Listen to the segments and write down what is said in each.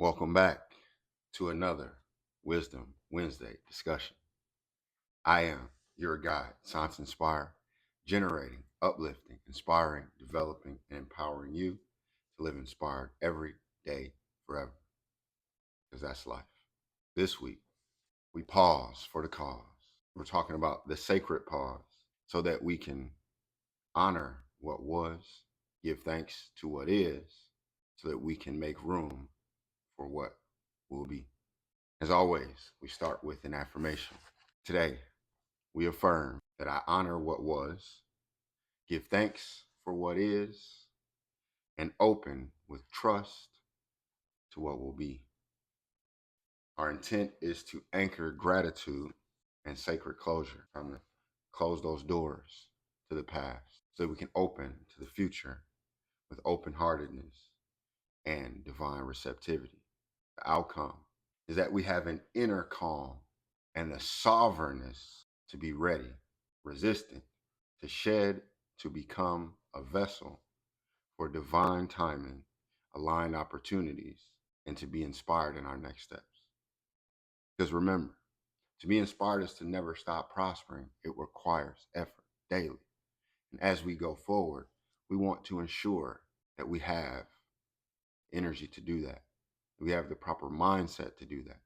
Welcome back to another Wisdom Wednesday discussion. I am your guide, Science Inspired, generating, uplifting, inspiring, developing, and empowering you to live inspired every day, forever, because that's life. This week, we pause for the cause. We're talking about the sacred pause so that we can honor what was, give thanks to what is, so that we can make room for what will be. As always, we start with an affirmation. Today, we affirm that I honor what was, give thanks for what is, and open with trust to what will be. Our intent is to anchor gratitude and sacred closure. Time to close those doors to the past so that we can open to the future with open-heartedness and divine receptivity. The outcome is that we have an inner calm and the sovereignness to be ready, resistant, to shed, to become a vessel for divine timing, aligned opportunities, and to be inspired in our next steps. Because remember, to be inspired is to never stop prospering. It requires effort daily. And as we go forward, we want to ensure that we have energy to do that. We have the proper mindset to do that,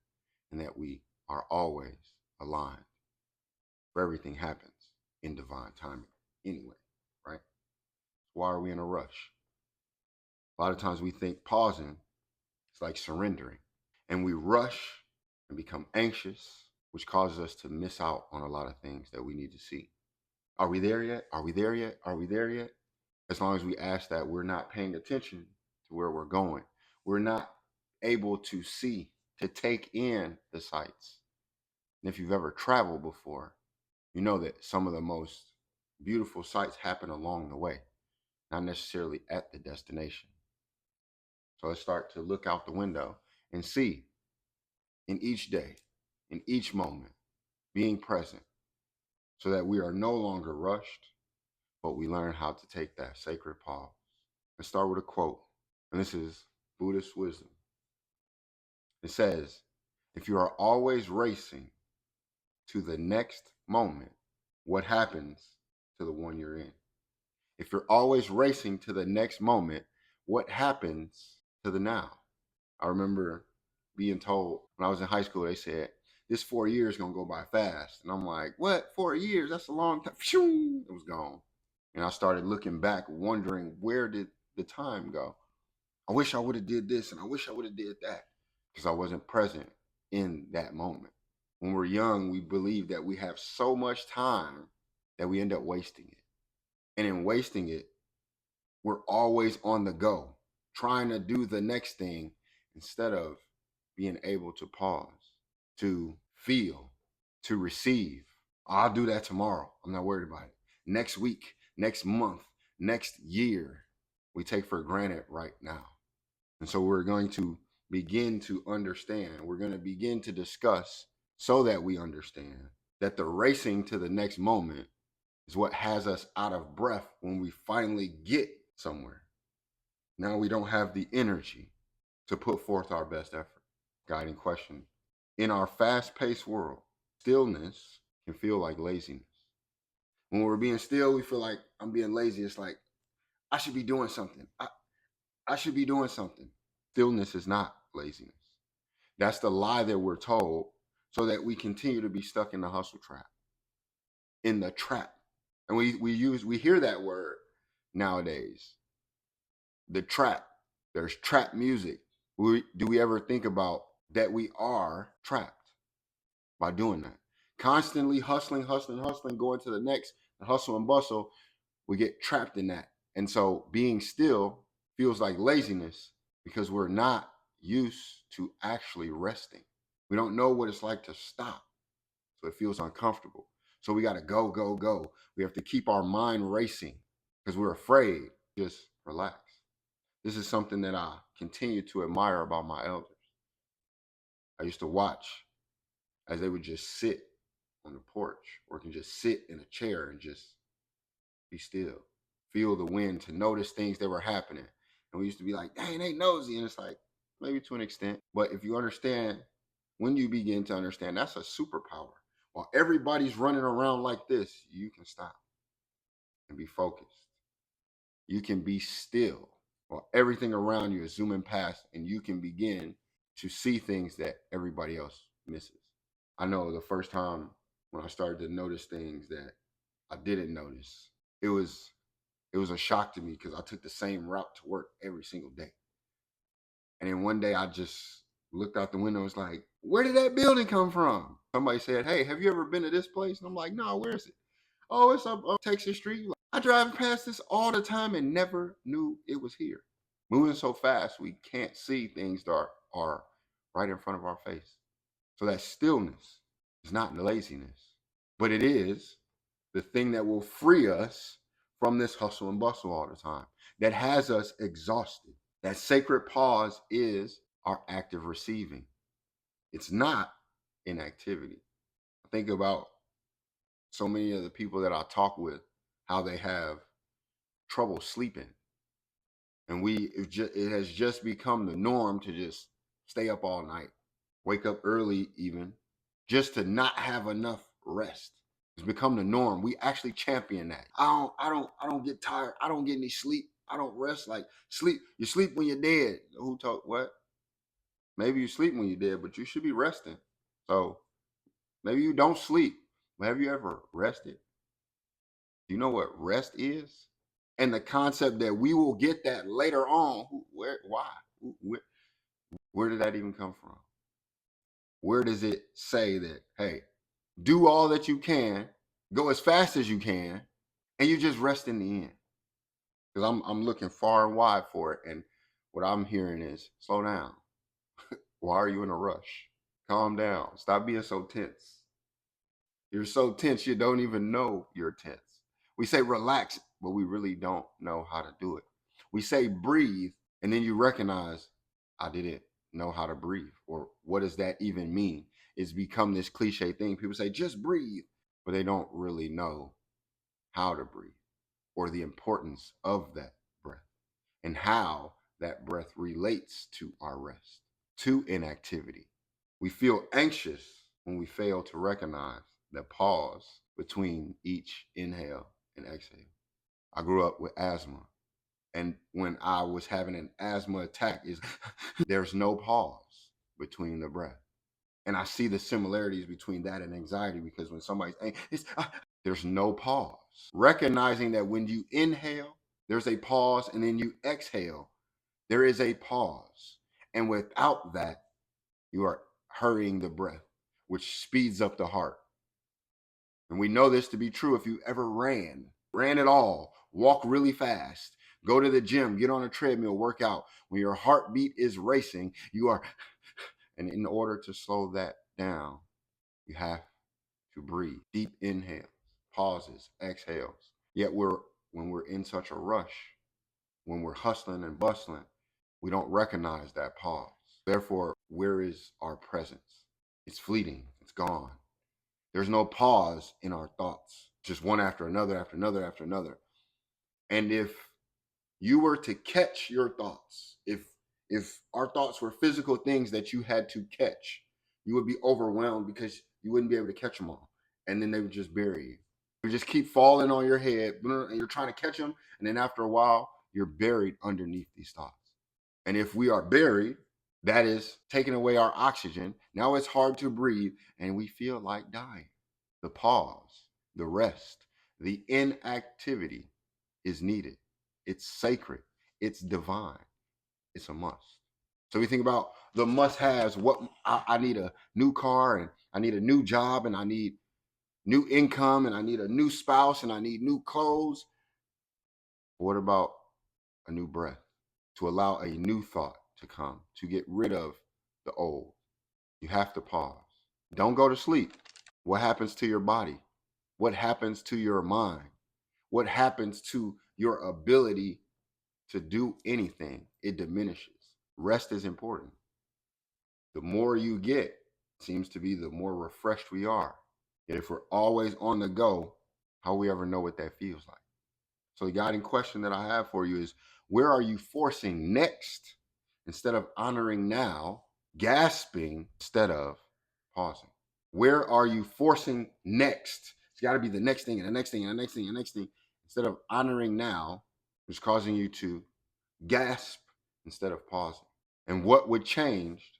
and that we are always aligned. For everything happens in divine timing anyway, right? Why are we in a rush? A lot of times we think pausing is like surrendering, and we rush and become anxious, which causes us to miss out on a lot of things that we need to see. Are we there yet? Are we there yet? Are we there yet? As long as we ask that, we're not paying attention to where we're going. We're not able to see, to take in the sights. And if you've ever traveled before, you know that some of the most beautiful sights happen along the way, not necessarily at the destination. So let's start to look out the window and see in each day, in each moment, being present so that we are no longer rushed, but we learn how to take that sacred pause. Let's start with a quote, and this is Buddhist wisdom. It says, if you are always racing to the next moment, what happens to the one you're in? If you're always racing to the next moment, what happens to the now? I remember being told when I was in high school, they said, this 4 years is going to go by fast. And I'm like, what? 4 years? That's a long time. It was gone. And I started looking back, wondering, where did the time go? I wish I would have did this and I wish I would have did that because I wasn't present in that moment. When we're young, we believe that we have so much time that we end up wasting it. And in wasting it, we're always on the go, trying to do the next thing instead of being able to pause, to feel, to receive. I'll do that tomorrow. I'm not worried about it. Next week, next month, next year, we take for granted right now. And so we're going to begin to understand, we're going to begin to discuss so that we understand that the racing to the next moment is what has us out of breath when we finally get somewhere. Now we don't have the energy to put forth our best effort. Guiding question. In our fast paced world, stillness can feel like laziness. When we're being still, we feel like I'm being lazy. It's like, I should be doing something. I should be doing something. Stillness is not laziness. That's the lie that we're told so that we continue to be stuck in the hustle trap, in the trap. And we hear that word nowadays, the trap. There's trap music. Do we ever think about that we are trapped by doing that? Constantly hustling, going to the next, the hustle and bustle, we get trapped in that. And so being still feels like laziness because we're not used to actually resting. We don't know what it's like to stop. So it feels uncomfortable. So we got to go, go, go. We have to keep our mind racing because we're afraid. Just relax. This is something that I continue to admire about my elders. I used to watch as they would just sit on the porch or can just sit in a chair and just be still, feel the wind, to notice things that were happening. And we used to be like, dang, they nosy. And it's like, maybe to an extent. But if you understand, when you begin to understand, that's a superpower. While everybody's running around like this, you can stop and be focused. You can be still while everything around you is zooming past, and you can begin to see things that everybody else misses. I know the first time when I started to notice things that I didn't notice, it was it was a shock to me because I took the same route to work every single day. And then one day I just looked out the window. It's like, where did that building come from? Somebody said, hey, have you ever been to this place? And I'm like, no, where is it? Oh, it's up Texas Street. I drive past this all the time and never knew it was here. Moving so fast, we can't see things that are right in front of our face. So that stillness is not laziness, but it is the thing that will free us from this hustle and bustle all the time, that has us exhausted. That sacred pause is our active receiving. It's not inactivity. I think about so many of the people that I talk with, how they have trouble sleeping. And it has just become the norm to just stay up all night, wake up early even, just to not have enough rest. It's become the norm. We actually champion that. I don't get tired. I don't get any sleep. I don't rest. Like sleep. You sleep when you're dead. Who told what? Maybe you sleep when you're dead, but you should be resting. So maybe you don't sleep. But have you ever rested? Do you know what rest is? And the concept that we will get that later on. Where? Why? Where did that even come from? Where does it say that, hey, do all that you can, go as fast as you can, and you just rest in the end? Because I'm looking far and wide for it, and what I'm hearing is slow down. Why are you in a rush? Calm down. Stop being so tense. You're so tense you don't even know you're tense. We say relax, but we really don't know how to do it. We say breathe, and then you recognize I didn't know how to breathe. Or what does that even mean? It's become this cliche thing. People say just breathe, but they don't really know how to breathe or the importance of that breath and how that breath relates to our rest, to inactivity. We feel anxious when we fail to recognize the pause between each inhale and exhale. I grew up with asthma, and when I was having an asthma attack, is there's no pause between the breath. And I see the similarities between that and anxiety because when somebody's anxious, there's no pause. Recognizing that when you inhale, there's a pause, and then you exhale, there is a pause. And without that, you are hurrying the breath, which speeds up the heart. And we know this to be true if you ever ran at all, walk really fast, go to the gym, get on a treadmill, work out. When your heartbeat is racing, you are, and in order to slow that down, you have to breathe. Deep inhales, pauses, exhales. Yet when we're in such a rush, when we're hustling and bustling, we don't recognize that pause. Therefore, where is our presence? It's fleeting, it's gone. There's no pause in our thoughts, just one after another, after another, after another. And if you were to catch your thoughts, if our thoughts were physical things that you had to catch, you would be overwhelmed because you wouldn't be able to catch them all. And then they would just bury you. You just keep falling on your head and you're trying to catch them. And then after a while, you're buried underneath these thoughts. And if we are buried, that is taking away our oxygen. Now it's hard to breathe and we feel like dying. The pause, the rest, the inactivity is needed. It's sacred. It's divine. It's a must. So we think about the must-haves. What I need a new car, and I need a new job, and I need new income, and I need a new spouse, and I need new clothes. What about a new breath? To allow a new thought to come, to get rid of the old. You have to pause. Don't go to sleep. What happens to your body? What happens to your mind? What happens to your ability to do anything? It diminishes. Rest is important. The more you get, seems to be the more refreshed we are. And if we're always on the go, how will we ever know what that feels like? So the guiding question that I have for you is, where are you forcing next instead of honoring now, gasping instead of pausing? Where are you forcing next? It's got to be the next thing and the next thing and the next thing and the next thing. Instead of honoring now, it's causing you to gasp instead of pausing. And what would change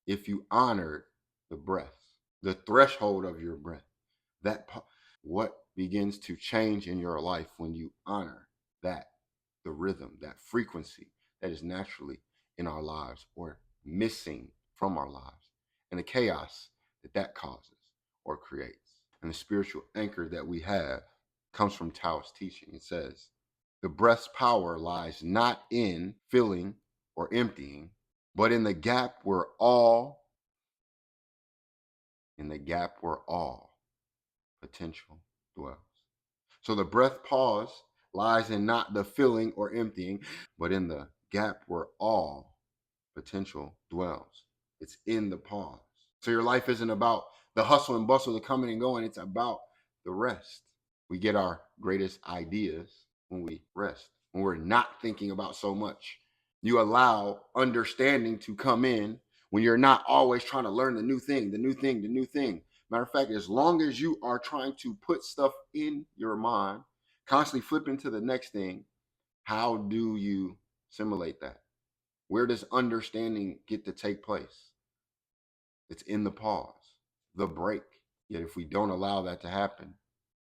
if you honored the breath, the threshold of your breath? What begins to change in your life when you honor that, the rhythm, that frequency that is naturally in our lives or missing from our lives, and the chaos that causes or creates. And the spiritual anchor that we have comes from Taoist teaching. It says, the breath's power lies not in filling or emptying, but in the gap where all potential dwells. So the breath pause lies in not the filling or emptying, but in the gap where all potential dwells. It's in the pause. So your life isn't about the hustle and bustle, the coming and going. It's about the rest. We get our greatest ideas when we rest, when we're not thinking about so much. You allow understanding to come in when you're not always trying to learn the new thing, the new thing, the new thing. Matter of fact, as long as you are trying to put stuff in your mind, constantly flipping to the next thing, how do you simulate that? Where does understanding get to take place? It's in the pause, the break. Yet if we don't allow that to happen,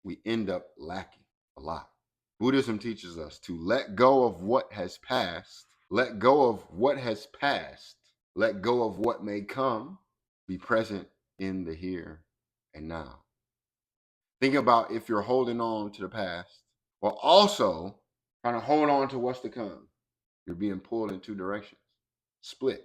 we end up lacking a lot. Buddhism teaches us to let go of what has passed, let go of what has passed, let go of what may come, be present in the here and now. Think about if you're holding on to the past while also trying to hold on to what's to come. You're being pulled in two directions, split.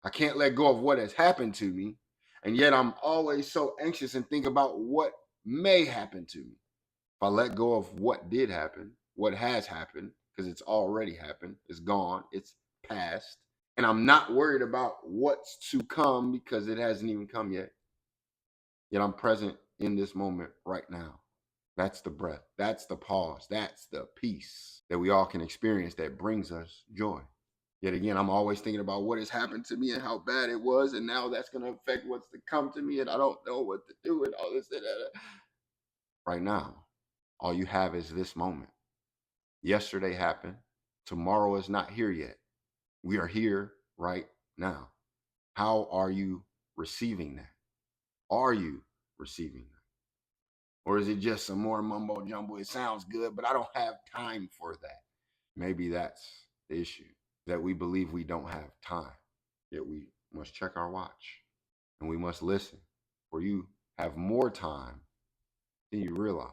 I can't let go of what has happened to me, and yet I'm always so anxious and think about what may happen to me. If I let go of what did happen, what has happened, because it's already happened, it's gone, it's past, and I'm not worried about what's to come because it hasn't even come yet. Yet I'm present in this moment right now. That's the breath. That's the pause. That's the peace that we all can experience that brings us joy. Yet again, I'm always thinking about what has happened to me and how bad it was, and now that's going to affect what's to come to me, and I don't know what to do and all this and that. Right now, all you have is this moment. Yesterday happened. Tomorrow is not here yet. We are here right now. How are you receiving that? Are you receiving that? Or is it just some more mumbo jumbo? It sounds good, but I don't have time for that. Maybe that's the issue, that we believe we don't have time. Yet we must check our watch and we must listen, for you have more time than you realize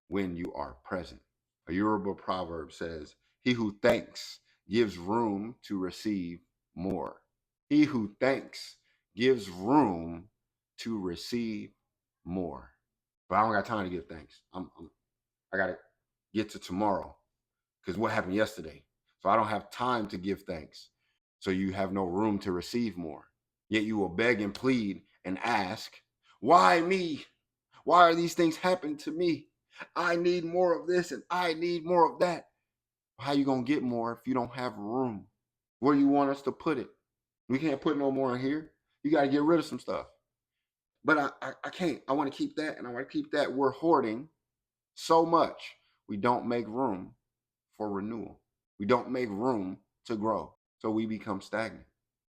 when you are present. A Yoruba proverb says, he who thanks gives room to receive more. He who thanks gives room to receive more. But I don't got time to give thanks. I got to get to tomorrow because what happened yesterday. So I don't have time to give thanks. So you have no room to receive more. Yet you will beg and plead and ask, why me? Why are these things happening to me? I need more of this and I need more of that. How you going to get more if you don't have room? Where do you want us to put it? We can't put no more in here. You got to get rid of some stuff. But I can't. I want to keep that and I want to keep that. We're hoarding so much. We don't make room for renewal. We don't make room to grow. So we become stagnant.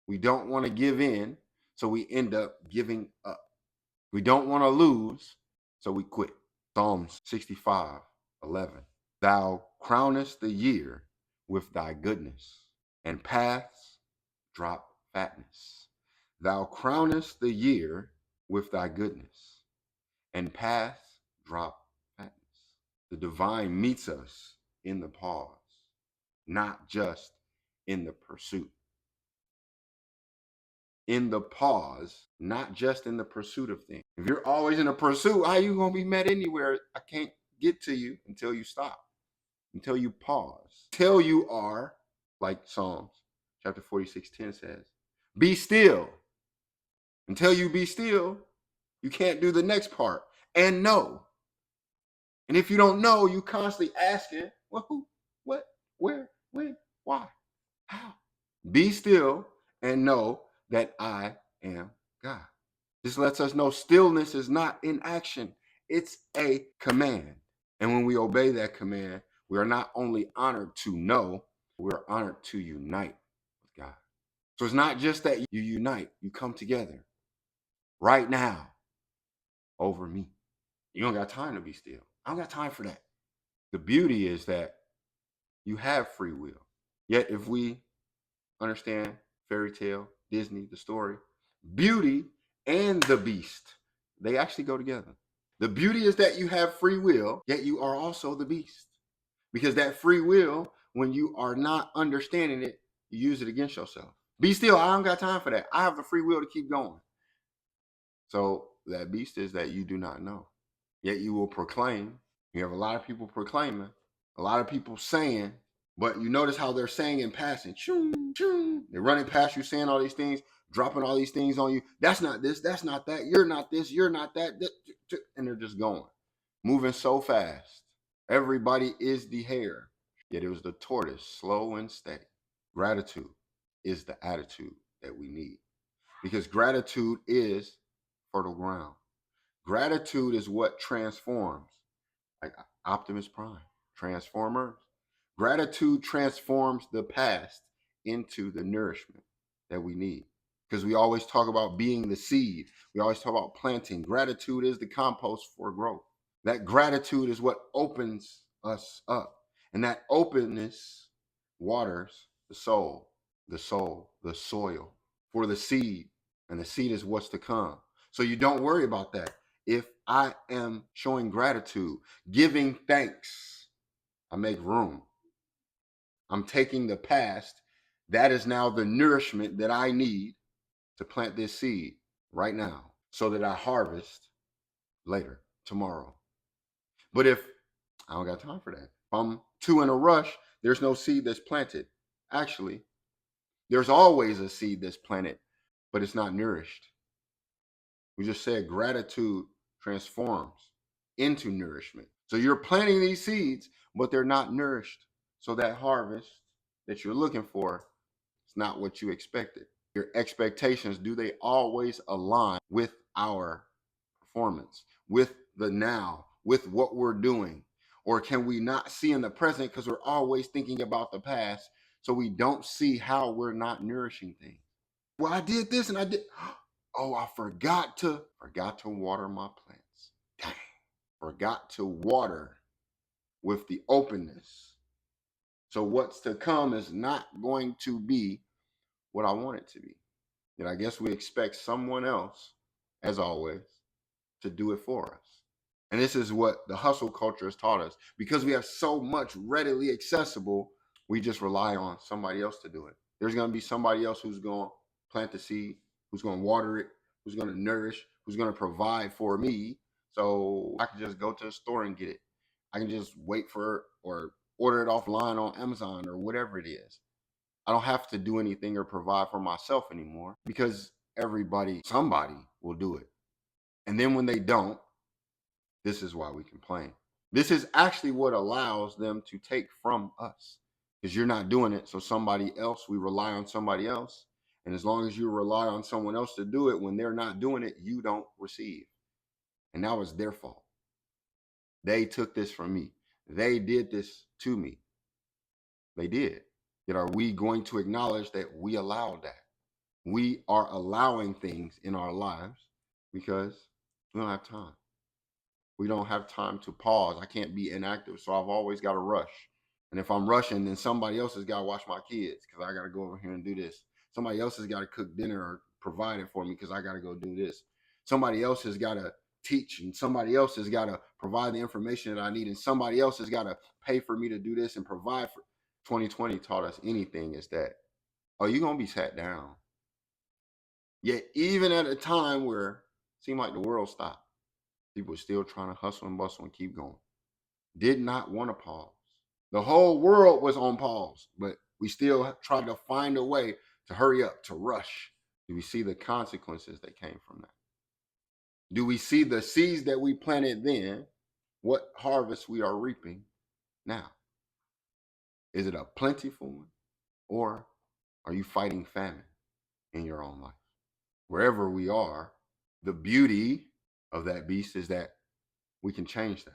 We don't want to give in. So we end up giving up. We don't want to lose. So we quit. Psalms 65:11. Thou crownest the year with thy goodness, and paths drop fatness. Thou crownest the year with thy goodness, and paths drop fatness. The divine meets us in the pause, not just in the pursuit. In the pause, not just in the pursuit of things. If you're always in a pursuit, how are you going to be met anywhere? I can't get to you until you stop, until you pause, till you are, like Psalms chapter 46:10 says, be still. Until you be still, you can't do the next part and know. And if you don't know, you constantly asking, well, who, what, where, when, why, how? Be still and know that I am God. This lets us know stillness is not inaction, it's a command. And when we obey that command, we are not only honored to know, we're honored to unite with God. So it's not just that you unite, you come together right now over me. You don't got time to be still. I don't got time for that. The beauty is that you have free will. Yet if we understand fairy tale, Disney, the story, beauty and the beast, they actually go together. The beauty is that you have free will, yet you are also the beast. Because that free will, when you are not understanding it, you use it against yourself. Be still. I don't got time for that. I have the free will to keep going. So that beast is that you do not know. Yet you will proclaim. You have a lot of people proclaiming, a lot of people saying, but you notice how they're saying in passing. Choom, choom. They're running past you, saying all these things, dropping all these things on you. That's not this. That's not that. You're not this. You're not that. And they're just going, moving so fast. Everybody is the hare, yet it was the tortoise, slow and steady. Gratitude is the attitude that we need, because gratitude is fertile ground. Gratitude is what transforms, like Optimus Prime, Transformers. Gratitude transforms the past into the nourishment that we need. Because we always talk about being the seed. We always talk about planting. Gratitude is the compost for growth. That gratitude is what opens us up. And that openness waters the soul, the soil for the seed. And the seed is what's to come. So you don't worry about that. If I am showing gratitude, giving thanks, I make room. I'm taking the past. That is now the nourishment that I need to plant this seed right now so that I harvest later, tomorrow. But if I don't got time for that, if I'm too in a rush, there's no seed that's planted. Actually, there's always a seed that's planted, but it's not nourished. We just said gratitude transforms into nourishment. So you're planting these seeds, but they're not nourished. So that harvest that you're looking for is not what you expected. Your expectations, do they always align with our performance, with the now, with what we're doing? Or can we not see in the present because we're always thinking about the past, so we don't see how we're not nourishing things? Well, I did this and I did. Oh, I forgot to water my plants. Dang. Forgot to water with the openness. So what's to come is not going to be what I want it to be. And I guess we expect someone else, as always, to do it for us. And this is what the hustle culture has taught us. Because we have so much readily accessible, we just rely on somebody else to do it. There's going to be somebody else who's going to plant the seed, who's going to water it, who's going to nourish, who's going to provide for me. So I can just go to the store and get it. I can just wait for it or order it offline on Amazon or whatever it is. I don't have to do anything or provide for myself anymore because somebody will do it. And then when they don't, this is why we complain. This is actually what allows them to take from us, because you're not doing it. So somebody else, we rely on somebody else. And as long as you rely on someone else to do it, when they're not doing it, you don't receive. And now it's their fault. They took this from me. They did this to me. They did. Yet are we going to acknowledge that we allowed that? We are allowing things in our lives because we don't have time. We don't have time to pause. I can't be inactive, so I've always got to rush. And if I'm rushing, then somebody else has got to watch my kids because I got to go over here and do this. Somebody else has got to cook dinner or provide it for me because I got to go do this. Somebody else has got to teach, and somebody else has got to provide the information that I need, and somebody else has got to pay for me to do this and provide for. 2020 taught us anything is that, oh, you're going to be sat down. Yet even at a time where it seemed like the world stopped, people were still trying to hustle and bustle and keep going. Did not want to pause. The whole world was on pause, but we still tried to find a way to hurry up, to rush. Do we see the consequences that came from that? Do we see the seeds that we planted then, what harvest we are reaping now? Is it a plentiful one or Are you fighting famine in your own life? Wherever we are, the beauty of that beast is that we can change that.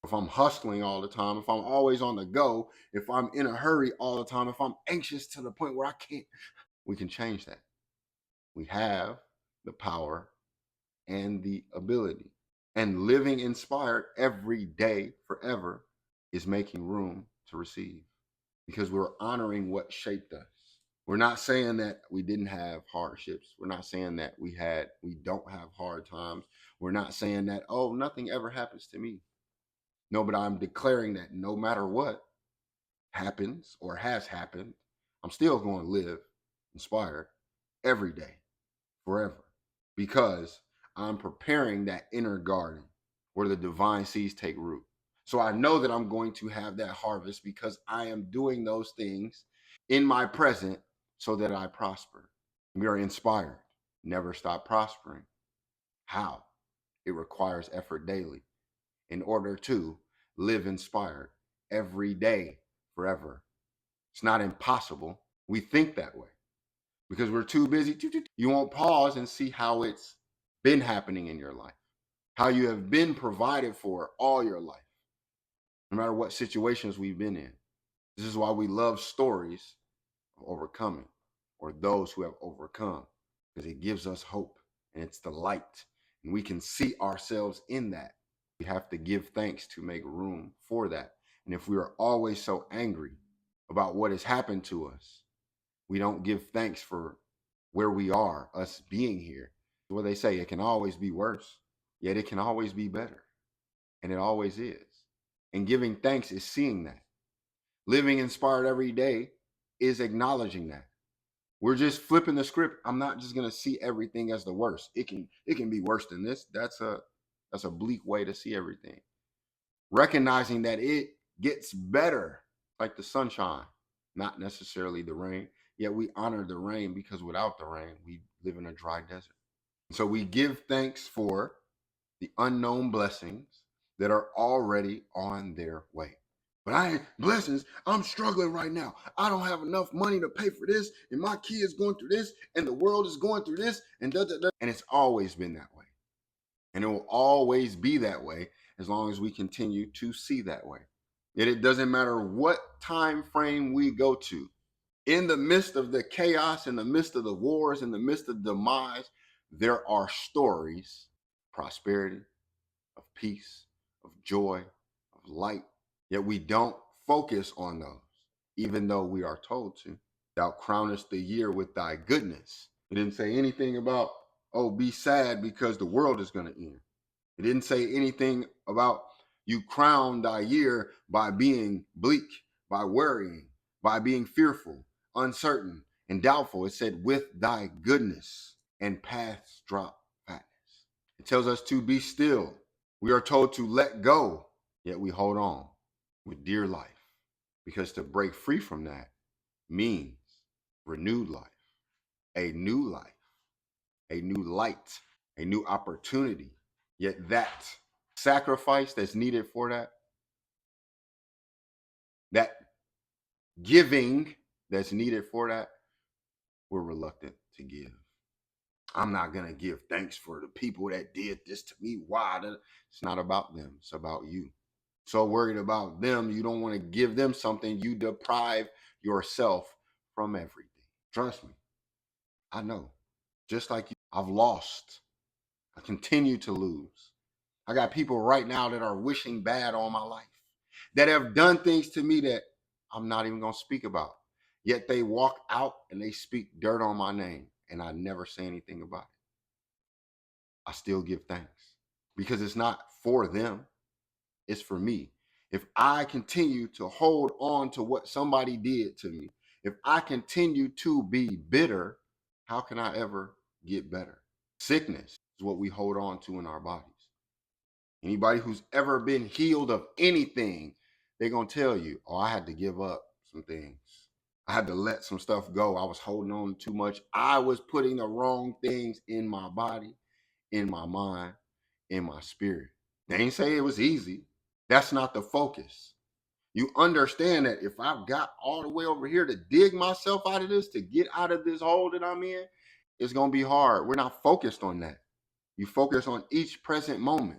If I'm hustling all the time, if I'm always on the go, if I'm in a hurry all the time, if I'm anxious to the point where I can't, we can change that. We have the power and the ability. And living inspired every day forever is making room to receive because we're honoring what shaped us. We're not saying that we didn't have hardships. We're not saying that we don't have hard times. We're not saying that, oh, nothing ever happens to me. No, but I'm declaring that no matter what happens or has happened, I'm still going to live inspired every day, forever, because I'm preparing that inner garden where the divine seeds take root. So I know that I'm going to have that harvest because I am doing those things in my present so that I prosper. We are inspired. Never stop prospering. How? It requires effort daily in order to live inspired every day forever. It's not impossible. We think that way because we're too busy. You won't pause and see how it's been happening in your life, how you have been provided for all your life, no matter what situations we've been in. This is why we love stories of overcoming or those who have overcome, because it gives us hope and it's the light, and we can see ourselves in that. We have to give thanks to make room for that. And if we are always so angry about what has happened to us, we don't give thanks for where we are, us being here. What they say, it can always be worse, yet it can always be better. And it always is. And giving thanks is seeing that. Living inspired every day is acknowledging that. We're just flipping the script. I'm not just gonna see everything as the worst. It can be worse than this. That's a bleak way to see everything. Recognizing that it gets better, like the sunshine, not necessarily the rain. Yet we honor the rain because without the rain, we live in a dry desert. So we give thanks for the unknown blessings that are already on their way. But I ain't blessings. I'm struggling right now. I don't have enough money to pay for this, and my kid's going through this, and the world is going through this, and da da da. And it's always been that way. And it will always be that way as long as we continue to see that way. Yet it doesn't matter what time frame we go to. In the midst of the chaos, in the midst of the wars, in the midst of demise, there are stories, prosperity, of peace, of joy, of light. Yet we don't focus on those, even though we are told to. Thou crownest the year with thy goodness. It didn't say anything about, oh, be sad because the world is going to end. It didn't say anything about you crown thy year by being bleak, by worrying, by being fearful, uncertain, and doubtful. It said, with thy goodness and paths drop fatness. It tells us to be still. We are told to let go, yet we hold on with dear life. Because to break free from that means renewed life, a new life, a new light, a new opportunity. Yet that sacrifice that's needed for that giving that's needed for that, we're reluctant to give. I'm not going to give thanks for the people that did this to me. Why? It's not about them. It's about you. So worried about them, you don't want to give them something. You deprive yourself from everything. Trust me. I know. Just like you, I've lost. I continue to lose. I got people right now that are wishing bad on my life, that have done things to me that I'm not even going to speak about. Yet they walk out and they speak dirt on my name, and I never say anything about it. I still give thanks because it's not for them, it's for me. If I continue to hold on to what somebody did to me, if I continue to be bitter, how can I ever get better? Sickness is what we hold on to in our bodies. Anybody who's ever been healed of anything, they're going to tell you, oh, I had to give up some things. I had to let some stuff go. I was holding on too much. I was putting the wrong things in my body, in my mind, in my spirit. They ain't say it was easy. That's not the focus. You understand that if I've got all the way over here to dig myself out of this, to get out of this hole that I'm in, it's going to be hard. We're not focused on that. You focus on each present moment.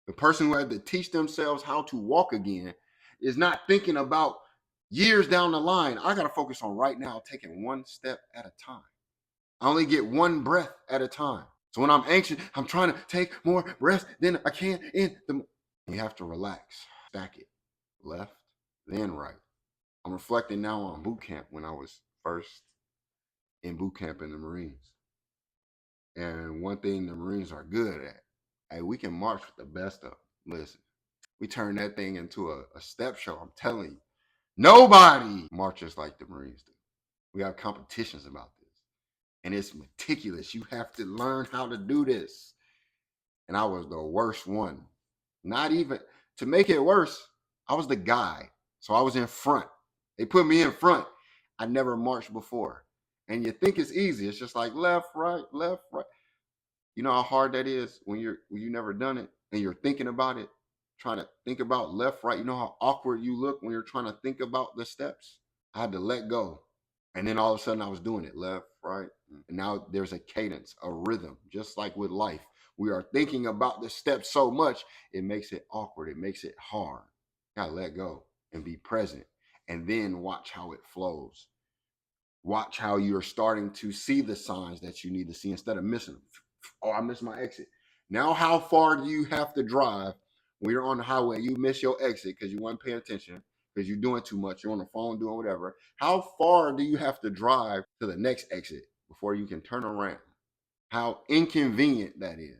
The person who had to teach themselves how to walk again is not thinking about years down the line. I got to focus on right now, taking one step at a time. I only get one breath at a time. So when I'm anxious, I'm trying to take more breaths than I can in the. You have to relax, stack it, left, then right. I'm reflecting now on boot camp when I was first in boot camp in the Marines. And one thing the Marines are good at, hey, we can march with the best of them. Listen, we turn that thing into a step show. I'm telling you, nobody marches like the Marines do. We have competitions about this. And it's meticulous. You have to learn how to do this. And I was the worst one. Not even, to make it worse, I was the guy. So I was in front. They put me in front. I never marched before. And you think it's easy. It's just like left, right, left, right. You know how hard that is when you never done it and you're thinking about it, trying to think about left, right. You know how awkward you look when you're trying to think about the steps. I had to let go. And then all of a sudden I was doing it left, right. And now there's a cadence, a rhythm, just like with life. We are thinking about the steps so much, it makes it awkward. It makes it hard. You gotta let go and be present and then watch how it flows. Watch how you're starting to see the signs that you need to see instead of missing them. Oh, I missed my exit. Now, how far do you have to drive when you're on the highway? You miss your exit because you weren't paying attention, because you're doing too much. You're on the phone doing whatever. How far do you have to drive to the next exit before you can turn around? How inconvenient that is.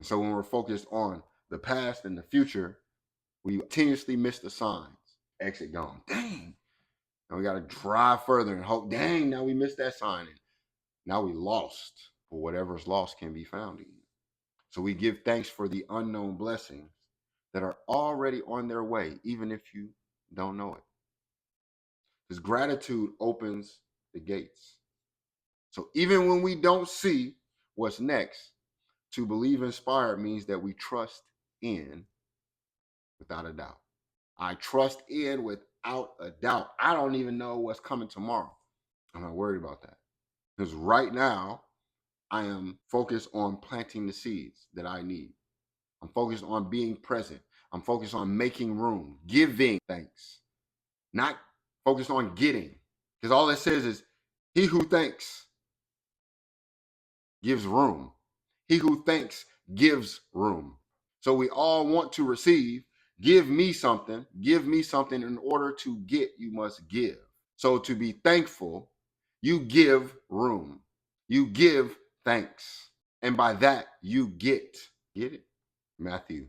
So when we're focused on the past and the future, we continuously miss the signs. Exit gone. Dang. And we got to drive further and hope, dang, now we missed that sign. And now we lost. But whatever's lost can be found again. So we give thanks for the unknown blessings that are already on their way, even if you don't know it. Because gratitude opens the gates. So even when we don't see what's next, to believe inspired means that we trust in without a doubt. I trust in without a doubt. I don't even know what's coming tomorrow. I'm not worried about that. Because right now, I am focused on planting the seeds that I need. I'm focused on being present. I'm focused on making room, giving thanks, not focused on getting. Because all it says is, he who thanks gives room. He who thanks gives room. So we all want to receive. Give me something. Give me something. In order to get, you must give. So to be thankful, you give room. You give thanks. And by that, you get. Get it? Matthew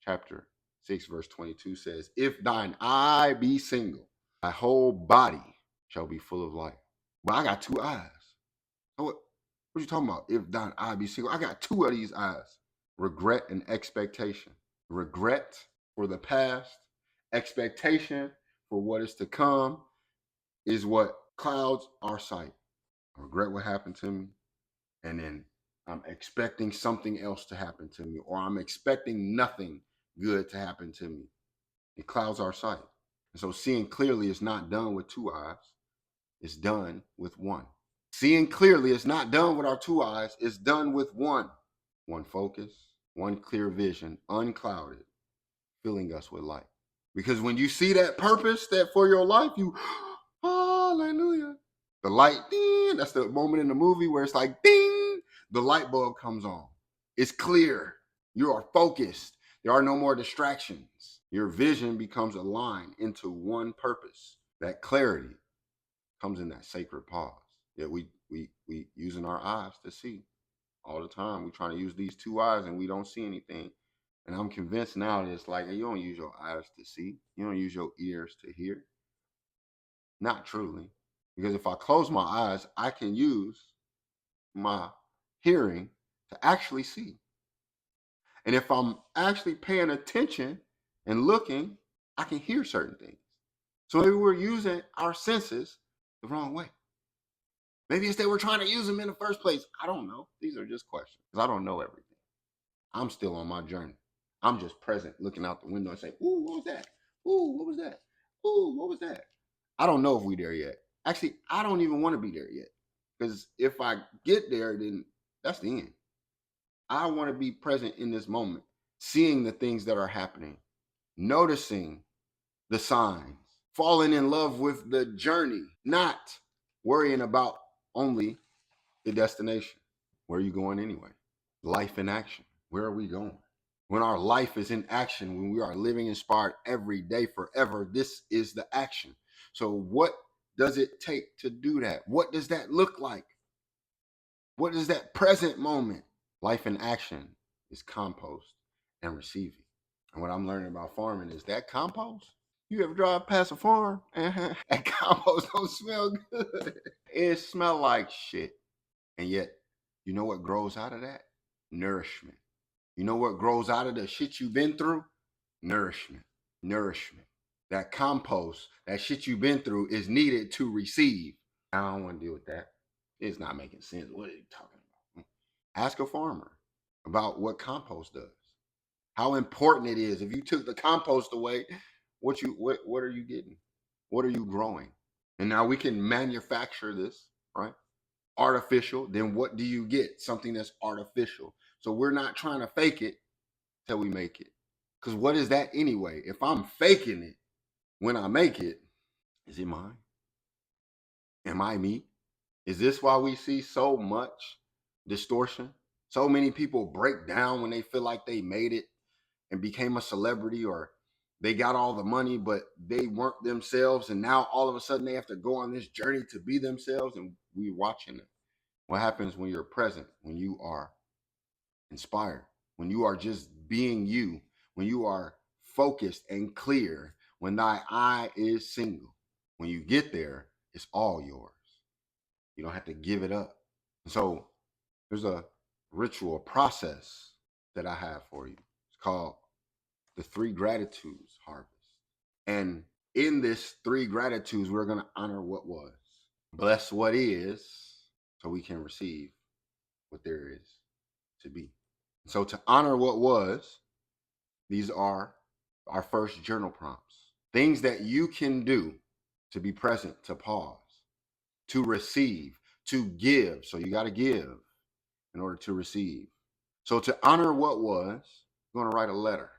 chapter 6, verse 22 says, if thine eye be single, thy whole body shall be full of light. But I got two eyes. What you talking about? If thine eye be single, I got two of these eyes. Regret and expectation. Regret for the past, expectation for what is to come is what clouds our sight. I regret what happened to me, and then I'm expecting something else to happen to me, or I'm expecting nothing good to happen to me. It clouds our sight. And so seeing clearly is not done with two eyes, it's done with one. Seeing clearly is not done with our two eyes, it's done with one. One focus, one clear vision, unclouded, filling us with light. Because when you see that purpose that for your life, you, hallelujah. The light, ding, that's the moment in the movie where it's like, ding, the light bulb comes on. It's clear. You are focused. There are no more distractions. Your vision becomes aligned into one purpose. That clarity comes in that sacred pause. Yeah, we using our eyes to see all the time. We're trying to use these two eyes and we don't see anything. And I'm convinced now that it's like, you don't use your eyes to see. You don't use your ears to hear. Not truly. Because if I close my eyes, I can use my hearing to actually see. And if I'm actually paying attention and looking, I can hear certain things. So maybe we're using our senses the wrong way. Maybe it's that we're trying to use them in the first place. I don't know. These are just questions because I don't know everything. I'm still on my journey. I'm just present, looking out the window and saying, ooh, what was that? Ooh, what was that? Ooh, what was that? I don't know if we there yet. Actually, I don't even want to be there yet. Because if I get there, then that's the end. I want to be present in this moment, seeing the things that are happening, noticing the signs, falling in love with the journey, not worrying about only the destination. Where are you going anyway? Life in action. Where are we going? When our life is in action, when we are living inspired every day forever, this is the action. So, what does it take to do that? What does that look like? What is that present moment? Life in action is compost and receiving. And what I'm learning about farming is that compost. You ever drive past a farm? That compost don't smell good. It smell like shit. And yet, you know what grows out of that? Nourishment. You know what grows out of the shit you've been through? Nourishment. Nourishment. That compost, that shit you've been through is needed to receive. I don't want to deal with that. It's not making sense. What are you talking about? Ask a farmer about what compost does. How important it is. If you took the compost away, what are you getting? What are you growing? And now we can manufacture this, right? Artificial. Then what do you get? Something that's artificial. So we're not trying to fake it till we make it. Because what is that anyway? If I'm faking it when I make it, is it mine? Am I me? Is this why we see so much distortion? So many people break down when they feel like they made it and became a celebrity, or they got all the money, but they weren't themselves. And now all of a sudden they have to go on this journey to be themselves. And we're watching it. What happens when you're present, when you are inspired, when you are just being you, when you are focused and clear, when thy eye is single? When you get there, it's all yours. You don't have to give it up. So there's a ritual process that I have for you. It's called the 3 gratitudes harvest. And in this 3 gratitudes, we're going to honor what was, bless what is, so we can receive what there is to be. So to honor what was, these are our first journal prompts. Things that you can do to be present, to pause, to receive, to give. So you got to give in order to receive. So to honor what was, you're going to write a letter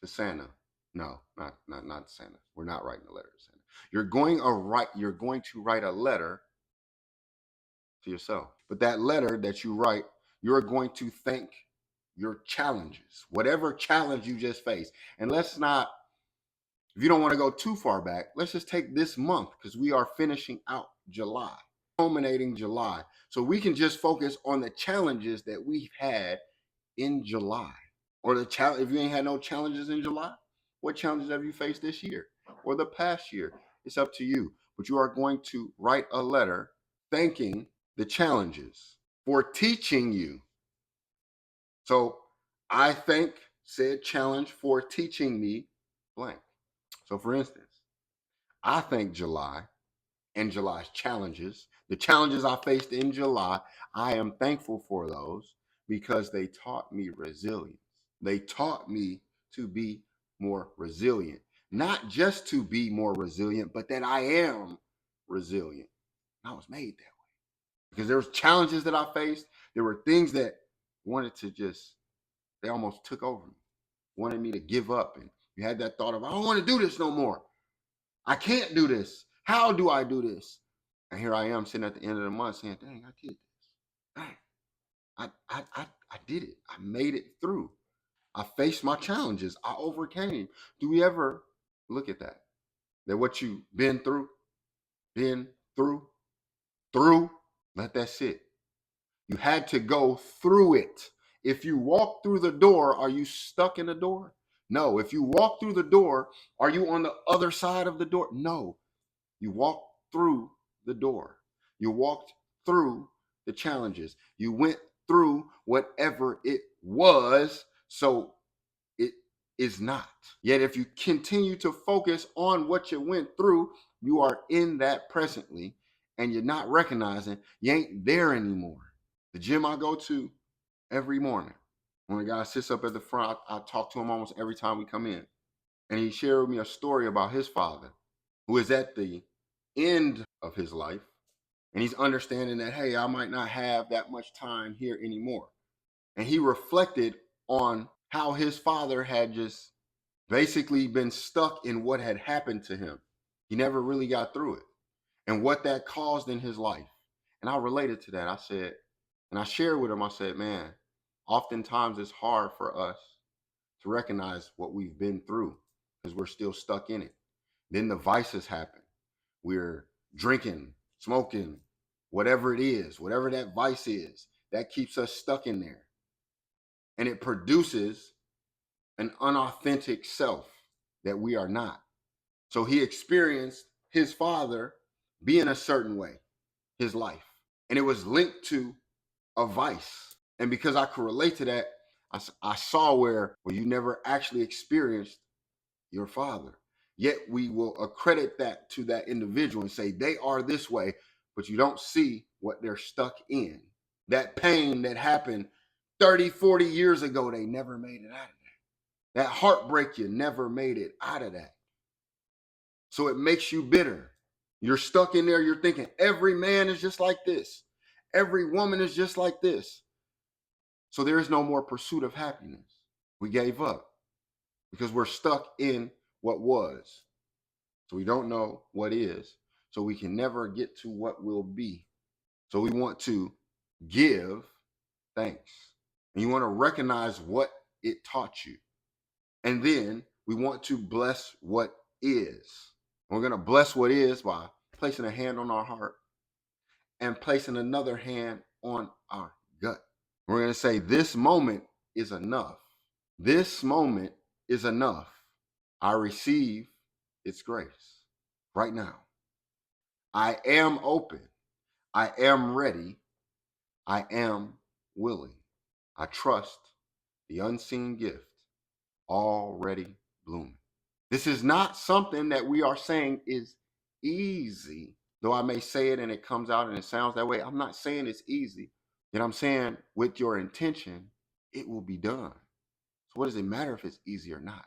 to Santa. No, not Santa. We're not writing a letter to Santa. You're going to write a letter to yourself. But that letter that you write, you're going to thank your challenges, whatever challenge you just faced. And let's not, if you don't want to go too far back, let's just take this month, because we are finishing out July, culminating July. So we can just focus on the challenges that we've had in July. Or the challenge, if you ain't had no challenges in July, what challenges have you faced this year or the past year? It's up to you. But you are going to write a letter thanking the challenges for teaching you. So I thank said challenge for teaching me blank. So for instance, I thank July and July's challenges, the challenges I faced in July. I am thankful for those because they taught me resilience. They taught me to be more resilient, not just to be more resilient, but that I am resilient. I was made that way because there was challenges that I faced. There were things that wanted to just, they almost took over me, wanted me to give up. And you had that thought of, I don't want to do this no more. I can't do this. How do I do this? And here I am sitting at the end of the month saying, dang, I did this. Dang, I did it. I made it through. I faced my challenges. I overcame. Do we ever look at that? That what you've been through, let that sit. You had to go through it. If you walk through the door, are you stuck in the door? No. If you walk through the door, are you on the other side of the door? No. You walked through the door. You walked through the challenges. You went through whatever it was, so it is not. Yet if you continue to focus on what you went through, you are in that presently, and you're not recognizing you ain't there anymore. The gym I go to every morning, when the guy sits up at the front, I talk to him almost every time we come in. And he shared with me a story about his father. who is at the end of his life, and he's understanding that, hey, I might not have that much time here anymore. And he reflected on how his father had just basically been stuck in what had happened to him. He never really got through it, and what that caused in his life. And I related to that. I said, and I shared with him, I said, man, oftentimes it's hard for us to recognize what we've been through because we're still stuck in it. Then the vices happen. We're drinking, smoking, whatever it is, whatever that vice is, that keeps us stuck in there. And it produces an unauthentic self that we are not. So he experienced his father being a certain way, his life. And it was linked to a vice. And because I could relate to that, I saw where you never actually experienced your father. Yet we will accredit that to that individual and say they are this way, but you don't see what they're stuck in. That pain that happened 30, 40 years ago, they never made it out of that. That heartbreak, you never made it out of that. So it makes you bitter. You're stuck in there. You're thinking every man is just like this. Every woman is just like this. So there is no more pursuit of happiness. We gave up because we're stuck in what was. So we don't know what is. So we can never get to what will be. So we want to give thanks. And you want to recognize what it taught you. And then we want to bless what is. And we're going to bless what is by placing a hand on our heart and placing another hand on our gut. We're going to say, this moment is enough. This moment is enough. I receive its grace right now. I am open. I am ready. I am willing. I trust the unseen gift already blooming. This is not something that we are saying is easy, though I may say it and it comes out and it sounds that way. I'm not saying it's easy. Yet I'm saying with your intention, it will be done. So what does it matter if it's easy or not?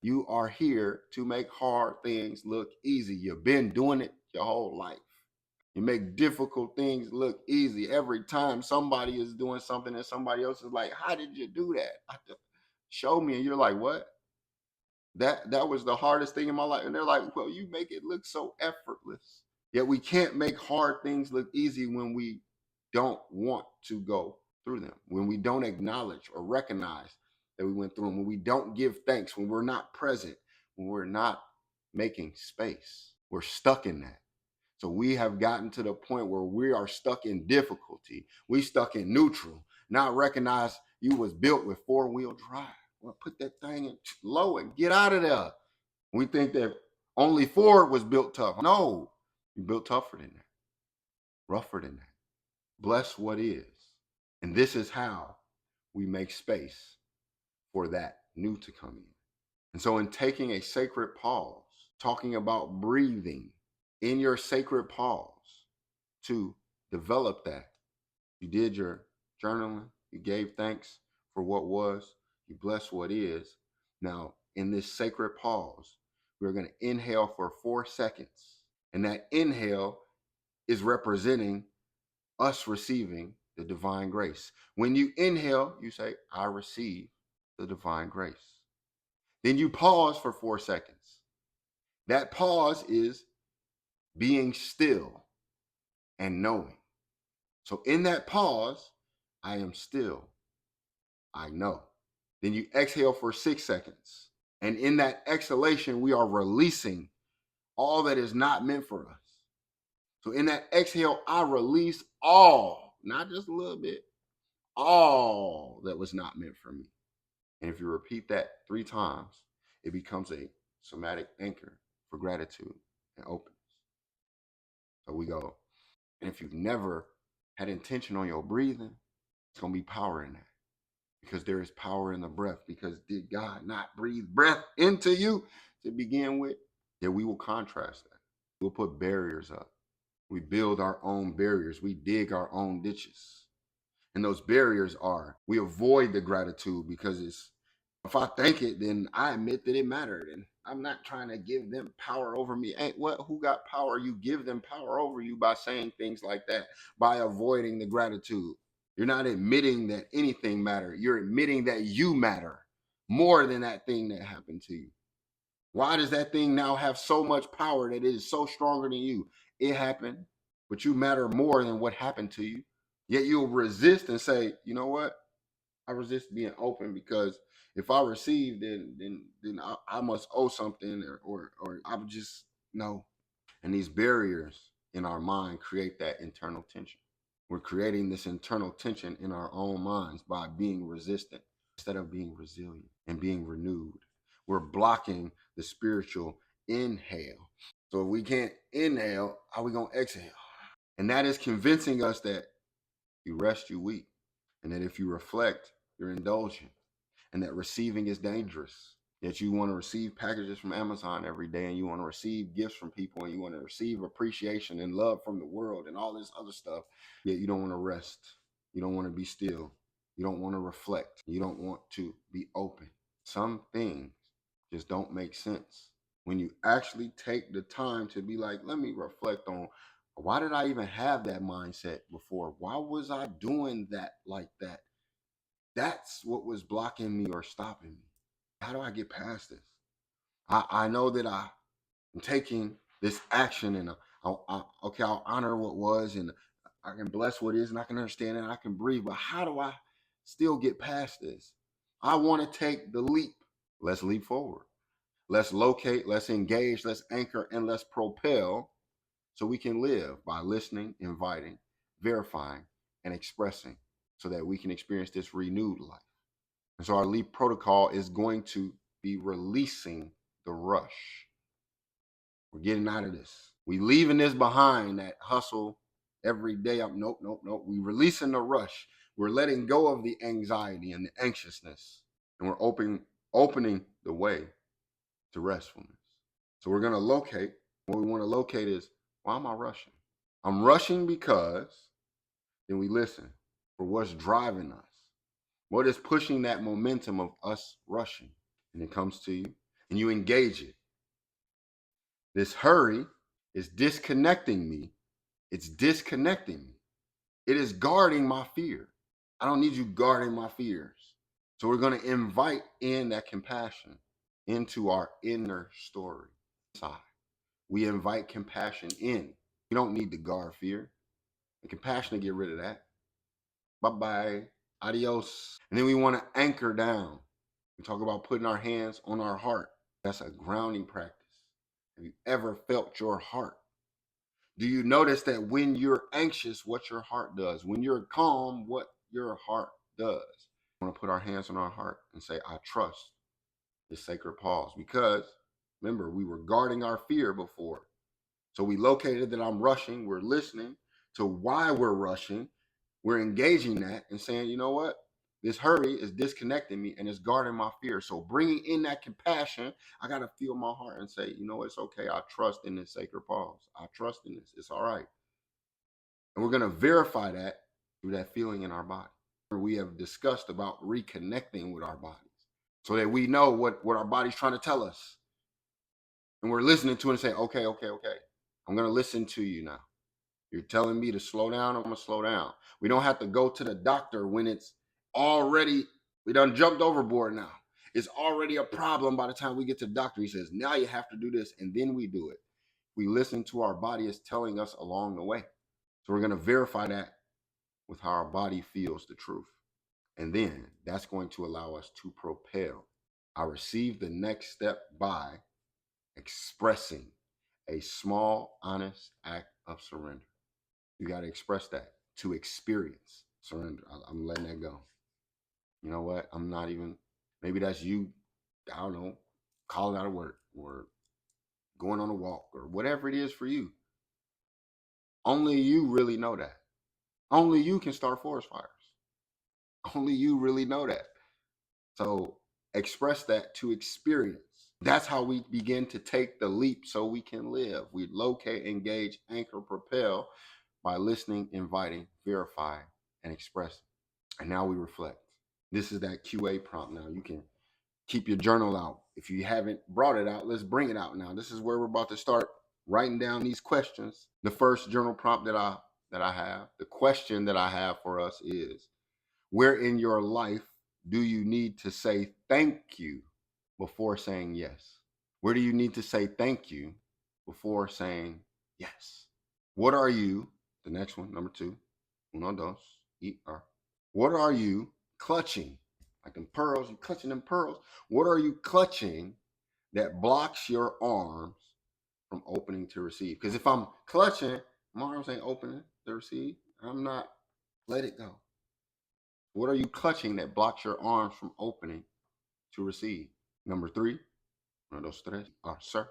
You are here to make hard things look easy. You've been doing it your whole life. You make difficult things look easy. Every time somebody is doing something and somebody else is like, how did you do that? Show me. And you're like, what? That was the hardest thing in my life. And they're like, well, you make it look so effortless. Yet we can't make hard things look easy when we don't want to go through them, when we don't acknowledge or recognize that we went through them, when we don't give thanks, when we're not present, when we're not making space. We're stuck in that. So we have gotten to the point where we are stuck in difficulty. We stuck in neutral, not recognize you was built with four-wheel drive. Well, put that thing in low and get out of there. We think that only Ford was built tough. No, you built tougher than that, rougher than that. Bless what is. And this is how we make space for that new to come in. And so in taking a sacred pause, talking about breathing in your sacred pause to develop that, you did your journaling, you gave thanks for what was, you blessed what is. Now, in this sacred pause, we're going to inhale for 4 seconds. And that inhale is representing us receiving the divine grace. When you inhale, you say, I receive the divine grace. Then you pause for 4 seconds. That pause is being still and knowing. So in that pause, I am still, I know. Then you exhale for 6 seconds. And in that exhalation, we are releasing all that is not meant for us. So in that exhale, I release all, not just a little bit, all that was not meant for me. And if you repeat that 3 times, it becomes a somatic anchor for gratitude and openness. So we go. And if you've never had intention on your breathing, it's going to be power in that. Because there is power in the breath. Because did God not breathe breath into you to begin with? Yeah, we will contrast that. We'll put barriers up. We build our own barriers. We dig our own ditches. And those barriers are, we avoid the gratitude because it's, if I thank it, then I admit that it mattered. And I'm not trying to give them power over me. Ain't what? Who got power? You give them power over you by saying things like that, by avoiding the gratitude. You're not admitting that anything matters. You're admitting that you matter more than that thing that happened to you. Why does that thing now have so much power that it is so stronger than you? It happened, but you matter more than what happened to you. Yet you'll resist and say, you know what? I resist being open because if I receive, then I must owe something, or I'm just no. And these barriers in our mind create that internal tension. We're creating this internal tension in our own minds by being resistant instead of being resilient and being renewed. We're blocking the spiritual inhale. So if we can't inhale, how are we going to exhale? And that is convincing us that you rest, you weak. And that if you reflect, you're indulgent. And that receiving is dangerous. Yet you want to receive packages from Amazon every day, and you want to receive gifts from people, and you want to receive appreciation and love from the world and all this other stuff. Yet you don't want to rest. You don't want to be still. You don't want to reflect. You don't want to be open. Some things just don't make sense. When you actually take the time to be like, let me reflect on, why did I even have that mindset before? Why was I doing that like that? That's what was blocking me or stopping me. How do I get past this? I know that I'm taking this action, and okay, I'll honor what was, and I can bless what is, and I can understand it, and I can breathe. But how do I still get past this? I want to take the leap. Let's leap forward. Let's locate, let's engage, let's anchor, and let's propel so we can live by listening, inviting, verifying, and expressing so that we can experience this renewed life. And so our LiEF protocol is going to be releasing the rush. We're getting out of this. We leaving this behind, that hustle every day. Nope, nope, nope. We releasing the rush. We're letting go of the anxiety and the anxiousness. And we're opening the way to restfulness. So we're going to locate. What we want to locate is, why am I rushing? I'm rushing because then we listen for what's driving us. What is pushing that momentum of us rushing? And it comes to you and you engage it. This hurry is disconnecting me. It's disconnecting me. It is guarding my fear. I don't need you guarding my fears. So we're going to invite in that compassion into our inner story. Inside. We invite compassion in. You don't need to guard fear. The compassion to get rid of that. Bye-bye. Adios. And then we want to anchor down. We talk about putting our hands on our heart. That's a grounding practice. Have you ever felt your heart? Do you notice that when you're anxious, what your heart does? When you're calm, what your heart does? We want to put our hands on our heart and say, I trust this sacred pause. Because remember, we were guarding our fear before. So we located that I'm rushing. We're listening to why we're rushing. We're engaging that and saying, you know what? This hurry is disconnecting me and it's guarding my fear. So bringing in that compassion, I got to feel my heart and say, you know, it's okay. I trust in this sacred pause. I trust in this. It's all right. And we're going to verify that through that feeling in our body. We have discussed about reconnecting with our bodies so that we know what our body's trying to tell us. And we're listening to it and say, okay. I'm going to listen to you now. You're telling me to slow down, I'm going to slow down. We don't have to go to the doctor when it's already, we done jumped overboard now. It's already a problem by the time we get to the doctor. He says, now you have to do this, and then we do it. We listen to our body is telling us along the way. So we're going to verify that with how our body feels the truth. And then that's going to allow us to propel. I receive the next step by expressing a small, honest act of surrender. You got to express that to experience surrender. I'm letting that go. You know what? I'm not even, maybe that's you, I don't know, calling out of work or going on a walk or whatever it is for you. Only you really know that. Only you can start forest fires. Only you really know that. So express that to experience. That's how we begin to take the leap so we can live. We locate, engage, anchor, propel by listening, inviting, verifying, and expressing. And now we reflect. This is that QA prompt now. You can Keep your journal out. If you haven't brought it out, let's bring it out now. This is where we're about to start writing down these questions. The first journal prompt that I have, the question that I have for us is, where in your life do you need to say thank you before saying yes? Where do you need to say thank you before saying yes? What are you, the next one, number 2, uno, dos, y, what are you clutching? Like them pearls, you clutching them pearls. What are you clutching that blocks your arms from opening to receive? Because if I'm clutching, my arms ain't opening to receive. I'm not, let it go. What are you clutching that blocks your arms from opening to receive? Number 3, one of those tres, sir.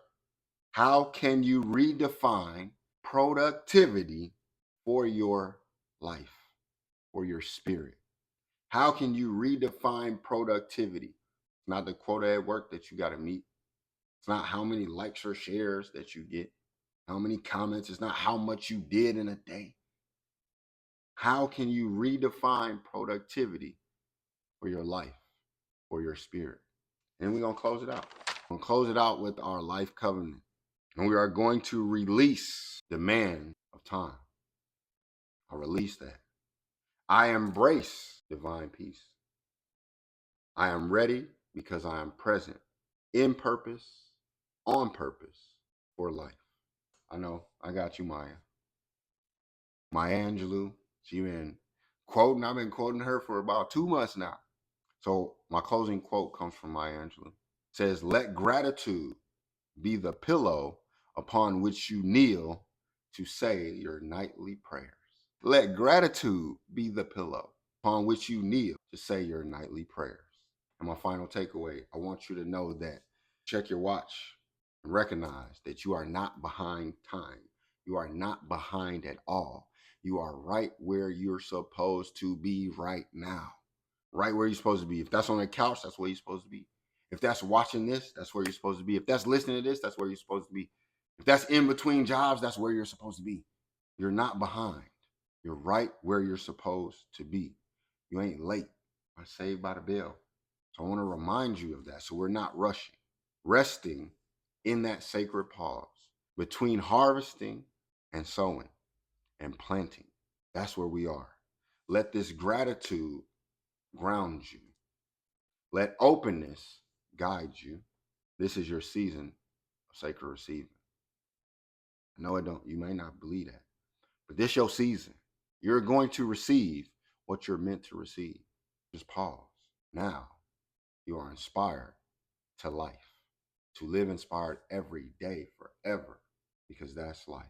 How can you redefine productivity for your life, for your spirit? How can you redefine productivity? It's not the quota at work that you got to meet. It's not how many likes or shares that you get, how many comments. It's not how much you did in a day. How can you redefine productivity for your life, for your spirit? And we're going to close it out. We're going to close it out with our life covenant. And we are going to release the man of time. I release that. I embrace divine peace. I am ready because I am present in purpose, on purpose for life. I know, I got you, Maya. Maya Angelou, she been quoting, I've been quoting her for about 2 months now. So my closing quote comes from Maya Angelou. It says, let gratitude be the pillow upon which you kneel to say your nightly prayers. Let gratitude be the pillow upon which you kneel to say your nightly prayers. And my final takeaway, I want you to know that check your watch and recognize that you are not behind time. You are not behind at all. You are right where you're supposed to be right now. Right where you're supposed to be. If that's on the couch, that's where you're supposed to be. If that's watching this, that's where you're supposed to be. If that's listening to this, that's where you're supposed to be. If that's in between jobs, that's where you're supposed to be. You're not behind. You're right where you're supposed to be. You ain't late. I'm saved by the bell. So I want to remind you of that. So we're not rushing, resting in that sacred pause between harvesting and sowing and planting. That's where we are. Let this gratitude ground you. Let openness guide you. This is your season of sacred receiving. No, I don't. You may not believe that, but this is your season. You're going to receive what you're meant to receive. Just pause. Now you are inspired to life, to live inspired every day forever, because that's life.